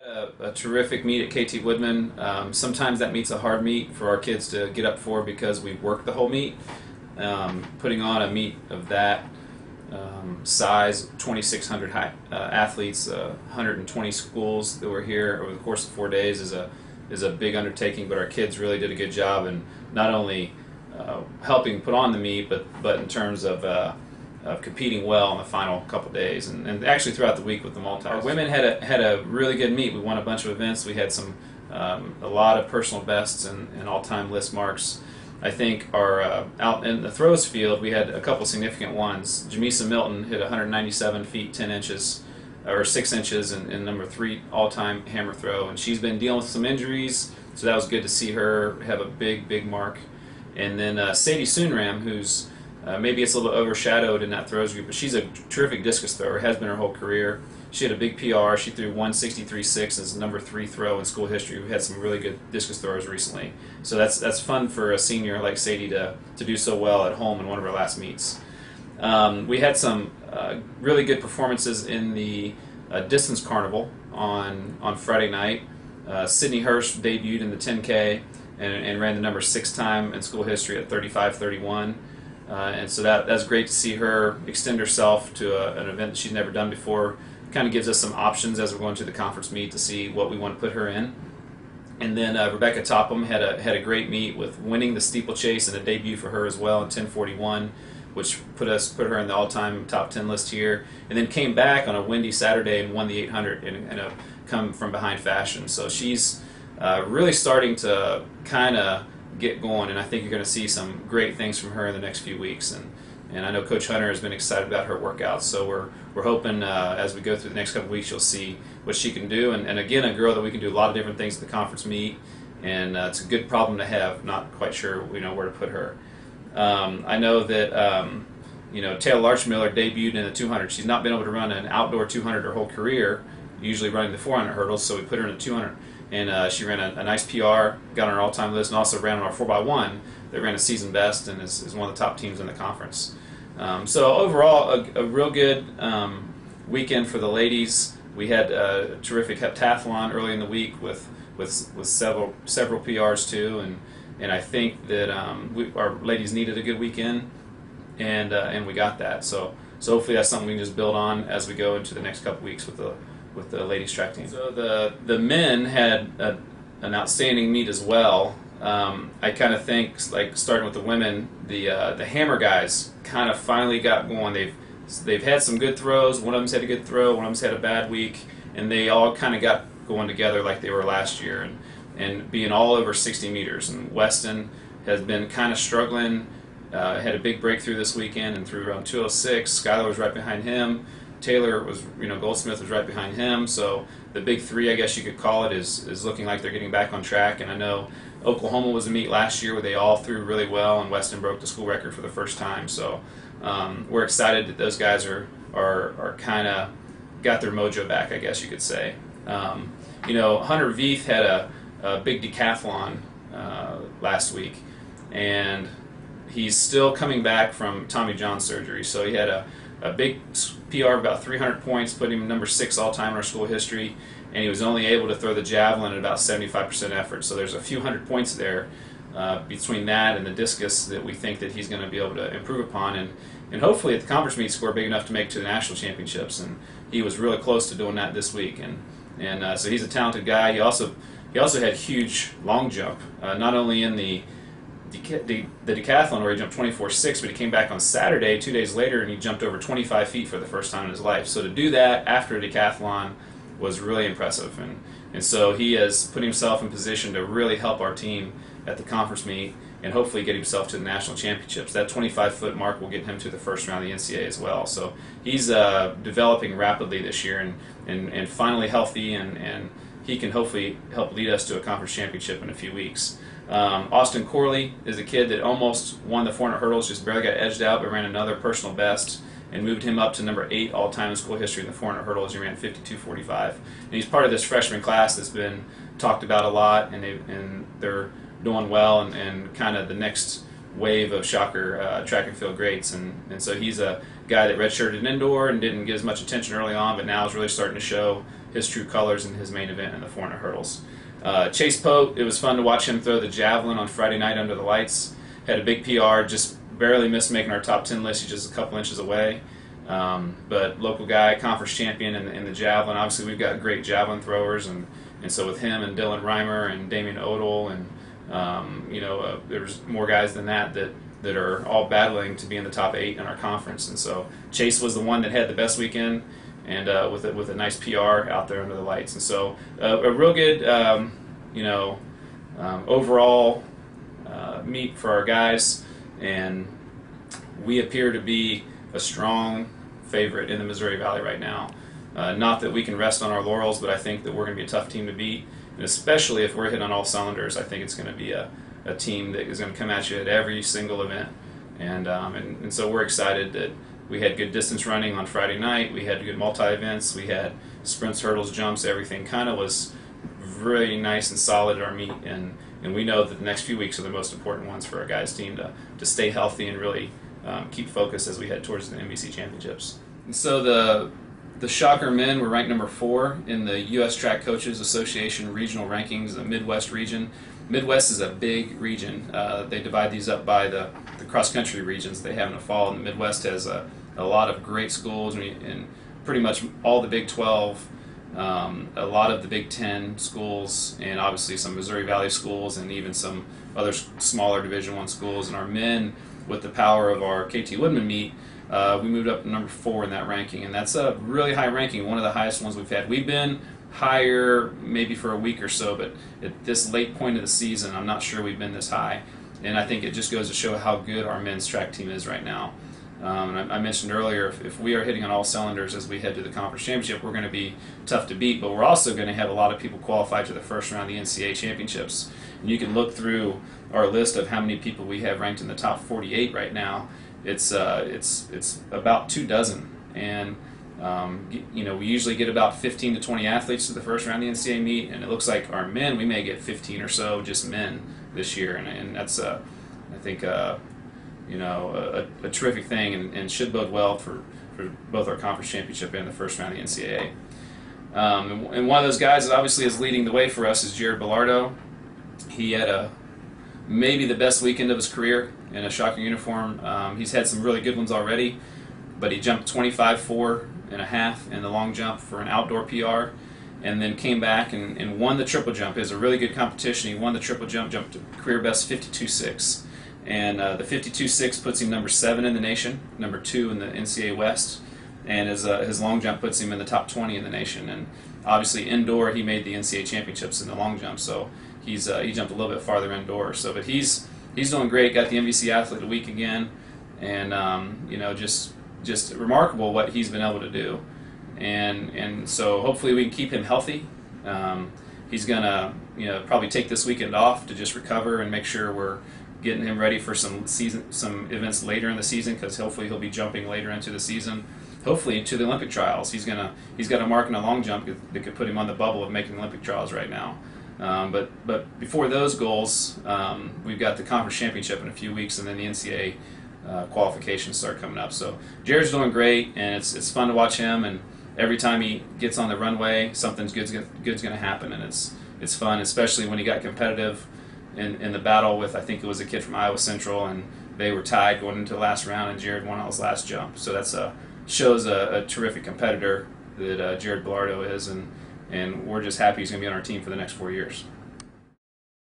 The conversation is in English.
A terrific meet at KT Woodman. Sometimes that meet's a hard meet for our kids to get up for because we work the whole meet. Putting on a meet of that size, 2,600 athletes, 120 schools that were here over the course of 4 days is a big undertaking. But our kids really did a good job in not only helping put on the meet, but in terms of competing well in the final couple days, and actually throughout the week with the multis. Our women had a really good meet. We won a bunch of events. We had a lot of personal bests and all-time list marks. I think our out in the throws field, we had a couple significant ones. Jamisa Milton hit 197 feet 10 inches, or 6 inches, in number 3 all-time hammer throw, and she's been dealing with some injuries, so that was good to see her have a big mark. And then Sadie Soonram, who's maybe it's a little overshadowed in that throws group, but she's a terrific discus thrower, has been her whole career. She had a big PR. She threw 163.6 as number 3 throw in school history. We've had some really good discus throwers recently. So that's fun for a senior like Sadie to do so well at home in one of our last meets. We had some really good performances in the distance carnival on Friday night. Sydney Hirsch debuted in the 10K and ran the number 6 time in school history at 35:31. And so that's great to see her extend herself to an event that she's never done before. Kind of gives us some options as we're going to the conference meet to see what we want to put her in. And then Rebecca Topham had a great meet with winning the steeplechase and a debut for her as well in 10:41, which put her in the all-time top 10 list here. And then came back on a windy Saturday and won the 800 in a come from behind fashion. So she's really starting to kind of get going, and I think you're going to see some great things from her in the next few weeks. And I know Coach Hunter has been excited about her workouts, so we're hoping as we go through the next couple of weeks you'll see what she can do. And again, a girl that we can do a lot of different things at the conference meet, and it's a good problem to have. Not quite sure where to put her. I know that Taylor Larchmiller debuted in the 200. She's not been able to run an outdoor 200 her whole career, usually running the 400 hurdles, so we put her in the 200. And she ran a nice PR, got on our all-time list, and also ran on our 4x1 that ran a season best and is one of the top teams in the conference. So overall, a real good weekend for the ladies. We had a terrific heptathlon early in the week with several PRs too, and I think that our ladies needed a good weekend, and we got that. So hopefully that's something we can just build on as we go into the next couple weeks with the ladies track team. So the men had an outstanding meet as well. I kind of think, like starting with the women, the hammer guys kind of finally got going. They've had some good throws. One of them's had a good throw. One of them's had a bad week, and they all kind of got going together like they were last year and being all over 60 meters. And Weston has been kind of struggling. Had a big breakthrough this weekend and threw around 206. Skylar was right behind him. Taylor was, Goldsmith was right behind him. So the big three, I guess you could call it, is looking like they're getting back on track. And I know Oklahoma was a meet last year where they all threw really well, and Weston broke the school record for the first time. So we're excited that those guys are kind of got their mojo back, I guess you could say. Hunter Veith had a big decathlon last week, and he's still coming back from Tommy John surgery. So he had a big PR of about 300 points, put him number 6 all-time in our school history, and he was only able to throw the javelin at about 75% effort. So there's a few hundred points there between that and the discus that we think that he's going to be able to improve upon, and hopefully at the conference meet score big enough to make it to the national championships. And he was really close to doing that this week, and so he's a talented guy. He also had huge long jump, not only in the decathlon where he jumped 24.6, but he came back on Saturday 2 days later and he jumped over 25 feet for the first time in his life. So to do that after a decathlon was really impressive, and so he has put himself in position to really help our team at the conference meet and hopefully get himself to the national championships. That 25-foot mark will get him to the first round of the NCAA as well. So he's developing rapidly this year and finally healthy, and he can hopefully help lead us to a conference championship in a few weeks. Austin Corley is a kid that almost won the 400 hurdles, just barely got edged out, but ran another personal best and moved him up to number 8 all-time in school history in the 400 hurdles. He ran 52.45. And he's part of this freshman class that's been talked about a lot, and they're doing well and kind of the next wave of Shocker track and field greats. And so he's a guy that redshirted indoor and didn't get as much attention early on, but now is really starting to show his true colors in his main event in the 400 hurdles. Chase Pope, it was fun to watch him throw the javelin on Friday night under the lights. Had a big PR, just barely missed making our top 10 list. He's just a couple inches away. But local guy, conference champion in the javelin. Obviously, we've got great javelin throwers, and so with him and Dylan Reimer and Damian Odell, and there's more guys than that are all battling to be in the top 8 in our conference. And so Chase was the one that had the best weekend, and with a nice PR out there under the lights. And so a real good overall meet for our guys, and we appear to be a strong favorite in the Missouri Valley right now. Not that we can rest on our laurels, but I think that we're going to be a tough team to beat, and especially if we're hitting on all cylinders, I think it's going to be a team that is going to come at you at every single event. And so we're excited that we had good distance running on Friday night. We had good multi-events. We had sprints, hurdles, jumps. Everything kind of was really nice and solid at our meet. And we know that the next few weeks are the most important ones for our guys' team to stay healthy and really keep focused as we head towards the NBC Championships. And so the Shocker men were ranked number 4 in the U.S. Track Coaches Association regional rankings, the Midwest region. Midwest is a big region. They divide these up by the cross-country regions they have in the fall, and the Midwest has a lot of great schools, and pretty much all the Big 12, a lot of the Big 10 schools, and obviously some Missouri Valley schools, and even some other smaller Division I schools. And our men, with the power of our KT Woodman meet, we moved up to number 4 in that ranking, and that's a really high ranking, one of the highest ones we've had. We've been higher maybe for a week or so, but at this late point of the season, I'm not sure we've been this high. And I think it just goes to show how good our men's track team is right now. And I mentioned earlier, if we are hitting on all cylinders as we head to the conference championship, we're going to be tough to beat, but we're also going to have a lot of people qualified to the first round of the NCAA championships. And you can look through our list of how many people we have ranked in the top 48 right now. It's about 24, and we usually get about 15 to 20 athletes to the first round of the NCAA meet, and it looks like our men, we may get 15 or so just men this year, and that's I think a terrific thing, and should bode well for both our conference championship and the first round of the NCAA. And one of those guys that obviously is leading the way for us is Jared Bellardo. He had maybe the best weekend of his career in a Shocker uniform. He's had some really good ones already, but he jumped 25.4 in the long jump for an outdoor PR, and then came back and won the triple jump. It was a really good competition. He won the triple jump, jumped to career best 52.6. And the 52.6 puts him number 7 in the nation, number 2 in the NCAA West, and his long jump puts him in the top 20 in the nation. And obviously indoor, he made the NCAA championships in the long jump, so he jumped a little bit farther indoor. So, but he's doing great. Got the NBC Athlete of the Week again, and just remarkable what he's been able to do. And so hopefully we can keep him healthy. He's gonna probably take this weekend off to just recover and make sure we're getting him ready for some events later in the season, because hopefully he'll be jumping later into the season, hopefully to the Olympic trials. He's got a mark in a long jump that could put him on the bubble of making Olympic trials right now. But before those goals, we've got the conference championship in a few weeks, and then the NCAA qualifications start coming up. So Jared's doing great, and it's fun to watch him. And every time he gets on the runway, something good's going to happen, and it's fun, especially when he got competitive in the battle with, I think it was a kid from Iowa Central, and they were tied going into the last round, and Jared won on his last jump. So that's shows a terrific competitor that Jared Bellardo is, and we're just happy he's going to be on our team for the next 4 years.